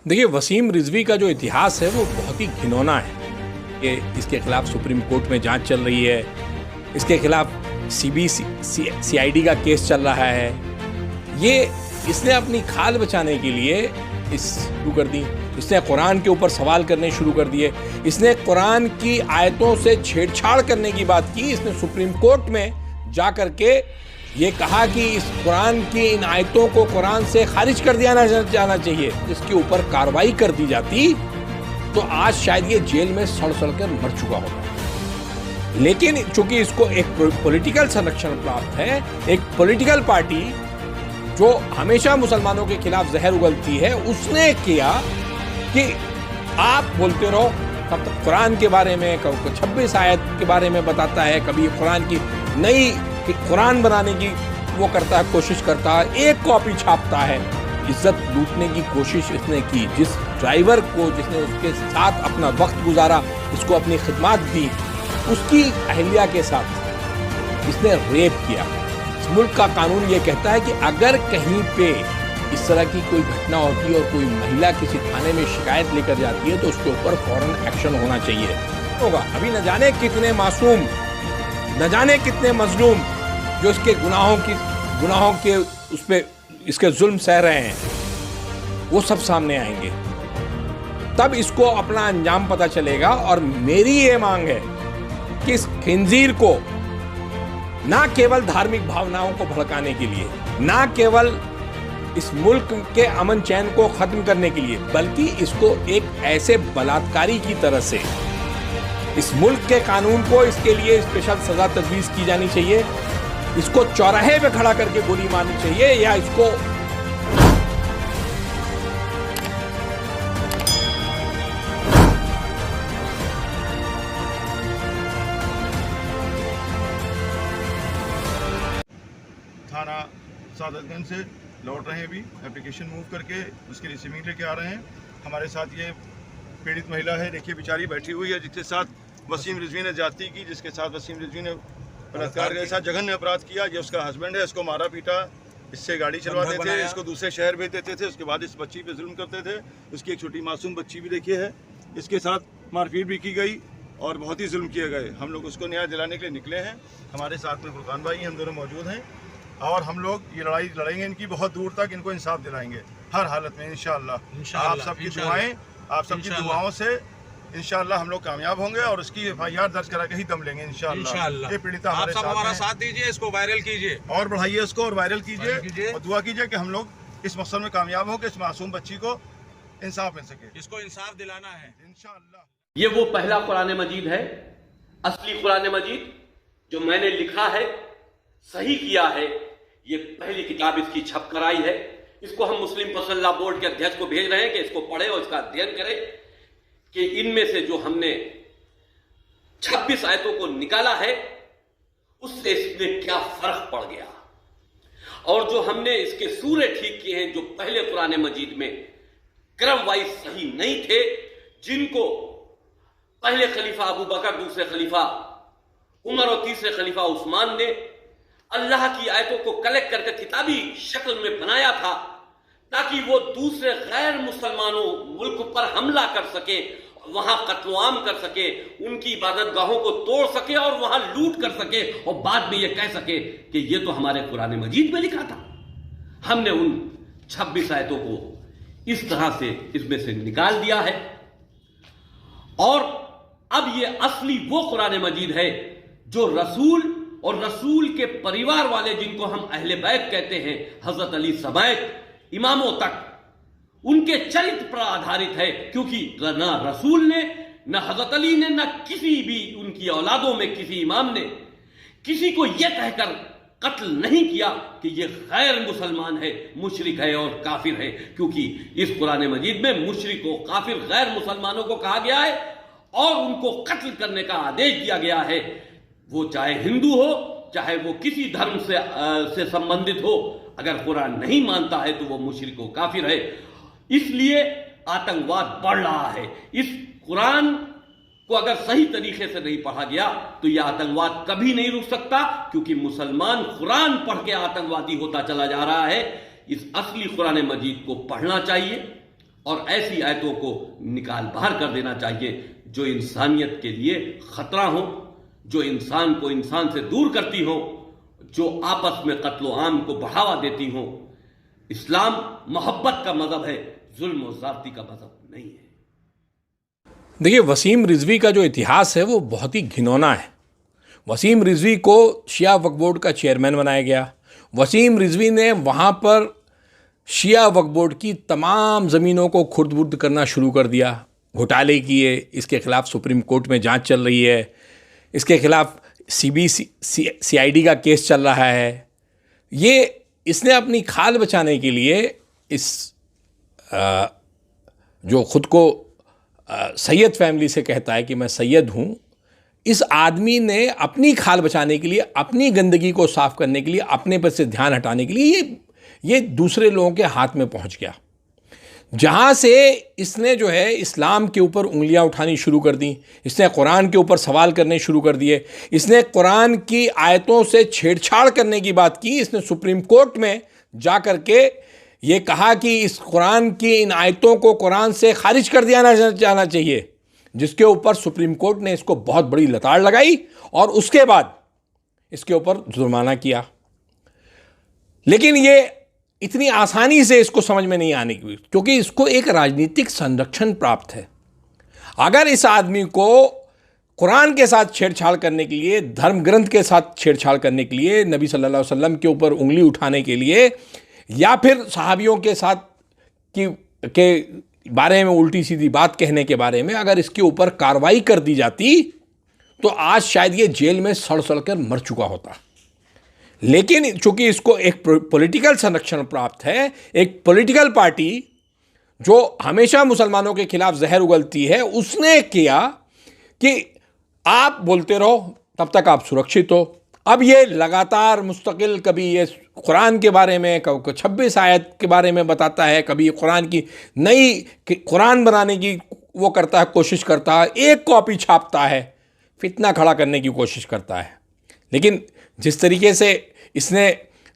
देखिए, वसीम रिजवी का जो इतिहास है वो बहुत ही घिनौना है। कि इसके खिलाफ सुप्रीम कोर्ट में जांच चल रही है, इसके खिलाफ सीआईडी का केस चल रहा है। ये इसने अपनी खाल बचाने के लिए शुरू कर दी। इसने कुरान के ऊपर सवाल करने शुरू कर दिए। इसने कुरान की आयतों से छेड़छाड़ करने की बात की। इसने सुप्रीम कोर्ट में जा कर के ये कहा कि इस कुरान की इन आयतों को कुरान से खारिज कर दिया जाना चाहिए। इसके ऊपर कार्रवाई कर दी जाती तो आज शायद ये जेल में सड़ कर मर चुका होगा। लेकिन चूंकि इसको एक पॉलिटिकल संरक्षण प्राप्त है, एक पॉलिटिकल पार्टी जो हमेशा मुसलमानों के खिलाफ जहर उगलती है, उसने किया कि आप बोलते रहो। तब तक कुरान के बारे में, कभी 26 आयत के बारे में बताता है, कभी कुरान की नई कुरान बनाने की वो करता है, कोशिश करता है, एक कॉपी छापता है। इज्जत लूटने की कोशिश इसने की। जिस ड्राइवर को, जिसने उसके साथ अपना वक्त गुजारा, इसको अपनी खिदमत दी, उसकी अहलिया के साथ इसने रेप किया। इस मुल्क का कानून ये कहता है कि अगर कहीं पे इस तरह की कोई घटना होती है और कोई महिला किसी थाने में शिकायत लेकर जाती है तो उसके ऊपर फौरन एक्शन होना चाहिए। होगा अभी न जाने कितने मासूम, न जाने कितने मजलूम जो इसके गुनाहों के उस पे इसके जुल्म सह रहे हैं, वो सब सामने आएंगे। तब इसको अपना अंजाम पता चलेगा। और मेरी ये मांग है कि इस खिंजीर को ना केवल धार्मिक भावनाओं को भड़काने के लिए, ना केवल इस मुल्क के अमन चैन को खत्म करने के लिए, बल्कि इसको एक ऐसे बलात्कारी की तरह से इस मुल्क के कानून को, इसके लिए स्पेशल सजा तजवीज की जानी चाहिए। इसको चौराहे पे खड़ा करके गोली मारनी चाहिए, या इसको थाना सादतगंज से लौट रहे हैं। अभी एप्लीकेशन मूव करके उसकी रिसीविंग लेके आ रहे हैं। हमारे साथ ये पीड़ित महिला है, देखिए बेचारी बैठी हुई है, जिसके साथ वसीम रिजवी ने जाती की, जिसके साथ वसीम रिजवी ने बलात्कार के साथ जघन्य अपराध किया। ये उसका हस्बैंड है, इसको मारा पीटा, इससे गाड़ी चलवाते थे, इसको दूसरे शहर भेज देते थे, उसके बाद इस बच्ची पे जुल्म करते थे। उसकी एक छोटी मासूम बच्ची भी देखी है, इसके साथ मारपीट भी की गई और बहुत ही जुल्म किए गए। हम लोग उसको न्याय दिलाने के लिए निकले हैं। हमारे साथ में फुरकान भाई, हम दोनों मौजूद हैं और हम लोग ये लड़ाई लड़ेंगे इनकी बहुत दूर तक। इनको इंसाफ दिलाएंगे हर हालत में इंशाअल्लाह। आप सबकी दुआएं, आप सबकी दुआओं से इंशाअल्लाह हम लोग कामयाब होंगे और उसकी एफआईआर दर्ज करा के ही दम लेंगे इंशाअल्लाह। ये पीड़िता हमारे साथ हमारा साथ दीजिए, इसको वायरल कीजिए और बढ़ाइए इसको और वायरल कीजिए और दुआ कीजिए कि हम लोग इस मकसद में कामयाब हो कि इस मासूम बच्ची को इंसाफ मिल सके। इसको इंसाफ दिलाना है इंशाअल्लाह। ये वो पहला कुरान मजीद है, असली कुरान मजीद जो मैंने लिखा है, सही किया है। ये पहली किताब इसकी छप कर आई है। इसको हम मुस्लिम फसल्ला बोर्ड के अध्यक्ष को भेज रहे हैं कि इसको पढ़े और इसका अध्ययन करें कि इनमें से जो हमने 26 आयतों को निकाला है उससे इसमें क्या फर्क पड़ गया, और जो हमने इसके सूरे ठीक किए हैं जो पहले कुरान मजीद में क्रम वाइज सही नहीं थे, जिनको पहले खलीफा अबू बकर, दूसरे खलीफा उमर और तीसरे खलीफा उस्मान ने अल्लाह की आयतों को कलेक्ट करके किताबी शक्ल में बनाया था ताकि वो दूसरे गैर मुसलमानों मुल्क पर हमला कर सके, वहां कत्लेआम कर सके, उनकी इबादत गाहों को तोड़ सके और वहां लूट कर सके और बाद में ये कह सके कि ये तो हमारे कुरान मजीद में लिखा था। हमने उन 26 आयतों को इस तरह से इसमें से निकाल दिया है और अब ये असली वो कुरान मजीद है जो रसूल और रसूल के परिवार वाले, जिनको हम अहले बैत कहते हैं, हजरत अली समेत इमामों तक, उनके चरित्र पर आधारित है। क्योंकि ना रसूल ने, ना हजरत अली ने, ना किसी भी उनकी औलादों में किसी इमाम ने किसी को यह कहकर कत्ल नहीं किया कि यह गैर मुसलमान है, मुशरिक है और काफिर है। क्योंकि इस कुरान मजीद में मुशरिकों, काफिर, गैर मुसलमानों को कहा गया है और उनको कत्ल करने का आदेश दिया गया है। वो चाहे हिंदू हो, चाहे वो किसी धर्म से संबंधित हो, अगर कुरान नहीं मानता है तो वो मुशरिक व काफिर है। इसलिए आतंकवाद बढ़ रहा है। इस कुरान को अगर सही तरीके से नहीं पढ़ा गया तो यह आतंकवाद कभी नहीं रुक सकता, क्योंकि मुसलमान कुरान पढ़ के आतंकवादी होता चला जा रहा है। इस असली कुरान मजीद को पढ़ना चाहिए, और ऐसी आयतों को निकाल बाहर कर देना चाहिए जो इंसानियत के लिए खतरा हो, जो इंसान को इंसान से दूर करती हो, जो आपस में कत्लो आम को बढ़ावा देती हो। इस्लाम मोहब्बत का मजहब है, जुल्म और ज़्यादती का मजहब नहीं है। देखिए, वसीम रिजवी का जो इतिहास है वो बहुत ही घिनौना है। वसीम रिजवी को शिया वक्फ बोर्ड का चेयरमैन बनाया गया। वसीम रिजवी ने वहाँ पर शिया वक्फ बोर्ड की तमाम ज़मीनों को खुर्द-बुर्द करना शुरू कर दिया, घोटाले किए। इसके खिलाफ सुप्रीम कोर्ट में जांच चल रही है, इसके खिलाफ CID का केस चल रहा है। ये इसने अपनी खाल बचाने के लिए इस जो खुद को सैयद फैमिली से कहता है कि मैं सैयद हूँ, इस आदमी ने अपनी खाल बचाने के लिए, अपनी गंदगी को साफ करने के लिए, अपने पर से ध्यान हटाने के लिए ये दूसरे लोगों के हाथ में पहुंच गया। जहां से इसने जो है इस्लाम के ऊपर उंगलियां उठानी शुरू कर दी, इसने कुरान के ऊपर सवाल करने शुरू कर दिए, इसने कुरान की आयतों से छेड़छाड़ करने की बात की। इसने सुप्रीम कोर्ट में जा कर के ये कहा कि इस कुरान की इन आयतों को कुरान से खारिज कर दिया जाना चाहिए, जिसके ऊपर सुप्रीम कोर्ट ने इसको बहुत बड़ी लताड़ लगाई और उसके बाद इसके ऊपर जुर्माना किया। लेकिन ये इतनी आसानी से इसको समझ में नहीं आने की, क्योंकि इसको एक राजनीतिक संरक्षण प्राप्त है। अगर इस आदमी को कुरान के साथ छेड़छाड़ करने के लिए, धर्म ग्रंथ के साथ छेड़छाड़ करने के लिए, नबी सल्लल्लाहु अलैहि वसल्लम के ऊपर उंगली उठाने के लिए, या फिर सहाबियों के साथ के बारे में उल्टी सीधी बात कहने के बारे में अगर इसके ऊपर कार्रवाई कर दी जाती तो आज शायद ये जेल में सड़ सड़ कर मर चुका होता। लेकिन चूंकि इसको एक पॉलिटिकल संरक्षण प्राप्त है, एक पॉलिटिकल पार्टी जो हमेशा मुसलमानों के खिलाफ जहर उगलती है, उसने किया कि आप बोलते रहो तब तक आप सुरक्षित हो। अब ये लगातार मुस्तकिल कभी ये कुरान के बारे में, कभी 26 आयत के बारे में बताता है, कभी कुरान की नई कुरान बनाने की वो करता है, कोशिश करता है, एक कॉपी छापता है, फितना खड़ा करने की कोशिश करता है। लेकिन जिस तरीके से इसने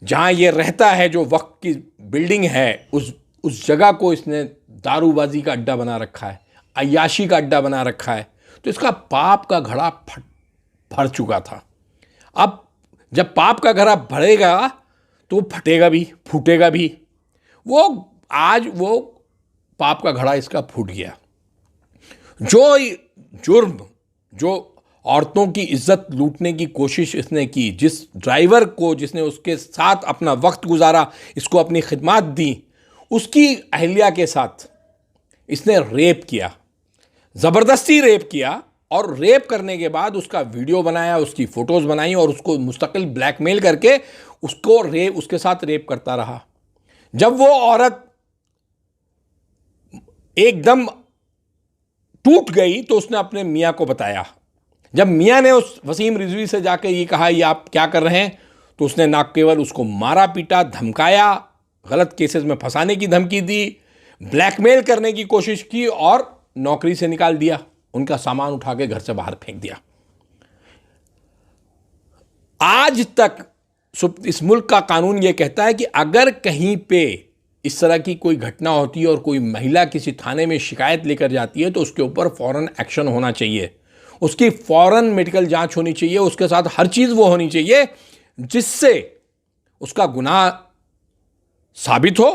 जहाँ ये रहता है, जो वक्त की बिल्डिंग है, उस जगह को इसने दारूबाजी का अड्डा बना रखा है, अय्याशी का अड्डा बना रखा है, तो इसका पाप का घड़ा भर चुका था। अब जब पाप का घड़ा भरेगा तो फटेगा भी, फूटेगा भी। आज वो पाप का घड़ा इसका फूट गया। जो जुर्म, जो औरतों की इज्जत लूटने की कोशिश इसने की, जिस ड्राइवर को जिसने उसके साथ अपना वक्त गुजारा, इसको अपनी खिदमत दी, उसकी अहलिया के साथ इसने रेप किया, ज़बरदस्ती रेप किया। और रेप करने के बाद उसका वीडियो बनाया, उसकी फ़ोटोज़ बनाई और उसको मुस्तकिल ब्लैकमेल करके उसके साथ रेप करता रहा। जब वो औरत एकदम टूट गई तो उसने अपने मियाँ को बताया। जब मियाँ ने उस वसीम रिजवी से जाकर ये कहा, ये आप क्या कर रहे हैं, तो उसने ना केवल उसको मारा पीटा, धमकाया, गलत केसेस में फंसाने की धमकी दी, ब्लैकमेल करने की कोशिश की और नौकरी से निकाल दिया, उनका सामान उठा के घर से बाहर फेंक दिया। आज तक इस मुल्क का कानून यह कहता है कि अगर कहीं पे इस तरह की कोई घटना होती है और कोई महिला किसी थाने में शिकायत लेकर जाती है तो उसके ऊपर फौरन एक्शन होना चाहिए, उसकी फौरन मेडिकल जांच होनी चाहिए, उसके साथ हर चीज़ वो होनी चाहिए जिससे उसका गुनाह साबित हो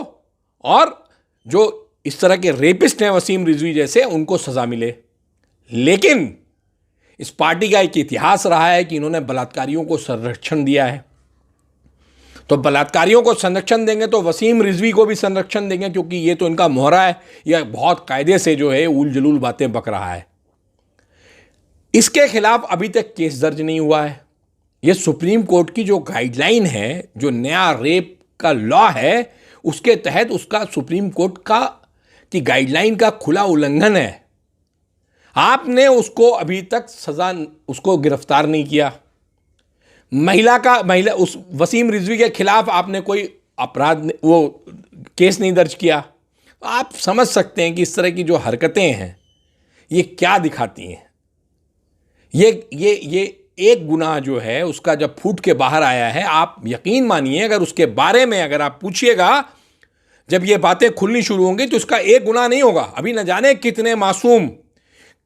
और जो इस तरह के रेपिस्ट हैं वसीम रिजवी जैसे, उनको सज़ा मिले। लेकिन इस पार्टी का एक इतिहास रहा है कि इन्होंने बलात्कारियों को संरक्षण दिया है, तो बलात्कारियों को संरक्षण देंगे तो वसीम रिजवी को भी संरक्षण देंगे, क्योंकि ये तो इनका मोहरा है, यह बहुत कायदे से जो है उल जलूल बातें बक रहा है। इसके खिलाफ अभी तक केस दर्ज नहीं हुआ है। यह सुप्रीम कोर्ट की जो गाइडलाइन है, जो नया रेप का लॉ है, उसके तहत उसका सुप्रीम कोर्ट की गाइडलाइन का खुला उल्लंघन है। आपने उसको अभी तक उसको गिरफ्तार नहीं किया। उस वसीम रिजवी के खिलाफ आपने कोई केस नहीं दर्ज किया। आप समझ सकते हैं कि इस तरह की जो हरकतें हैं ये क्या दिखाती हैं। ये एक गुनाह जो है उसका जब फूट के बाहर आया है, आप यकीन मानिए, अगर उसके बारे में अगर आप पूछिएगा, जब ये बातें खुलनी शुरू होंगी तो इसका एक गुनाह नहीं होगा। अभी न जाने कितने मासूम,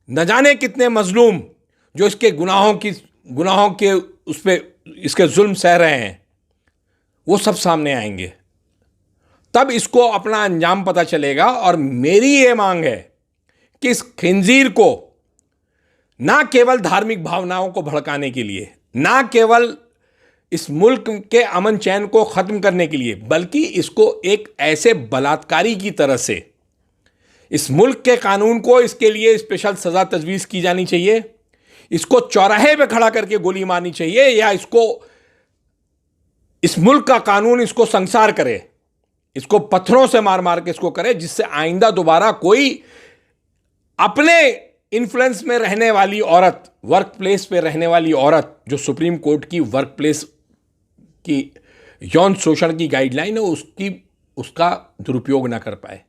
न जाने कितने मजलूम जो इसके गुनाहों के उस पे इसके जुल्म सह रहे हैं, वो सब सामने आएंगे। तब इसको अपना अंजाम पता चलेगा। और मेरी ये मांग है कि इस खिंजीर को ना केवल धार्मिक भावनाओं को भड़काने के लिए, ना केवल इस मुल्क के अमन चैन को खत्म करने के लिए, बल्कि इसको एक ऐसे बलात्कारी की तरह से इस मुल्क के कानून को इसके लिए स्पेशल सजा तजवीज़ की जानी चाहिए। इसको चौराहे पे खड़ा करके गोली मारनी चाहिए, या इसको इस मुल्क का कानून इसको संसार करे, इसको पत्थरों से मार मार के इसको करे, जिससे आइंदा दोबारा कोई अपने इन्फ्लुएंस में रहने वाली औरत, वर्क प्लेस पे रहने वाली औरत, जो सुप्रीम कोर्ट की वर्क प्लेस की यौन शोषण की गाइडलाइन है, उसका दुरुपयोग ना कर पाए,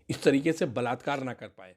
इस तरीके से बलात्कार ना कर पाए।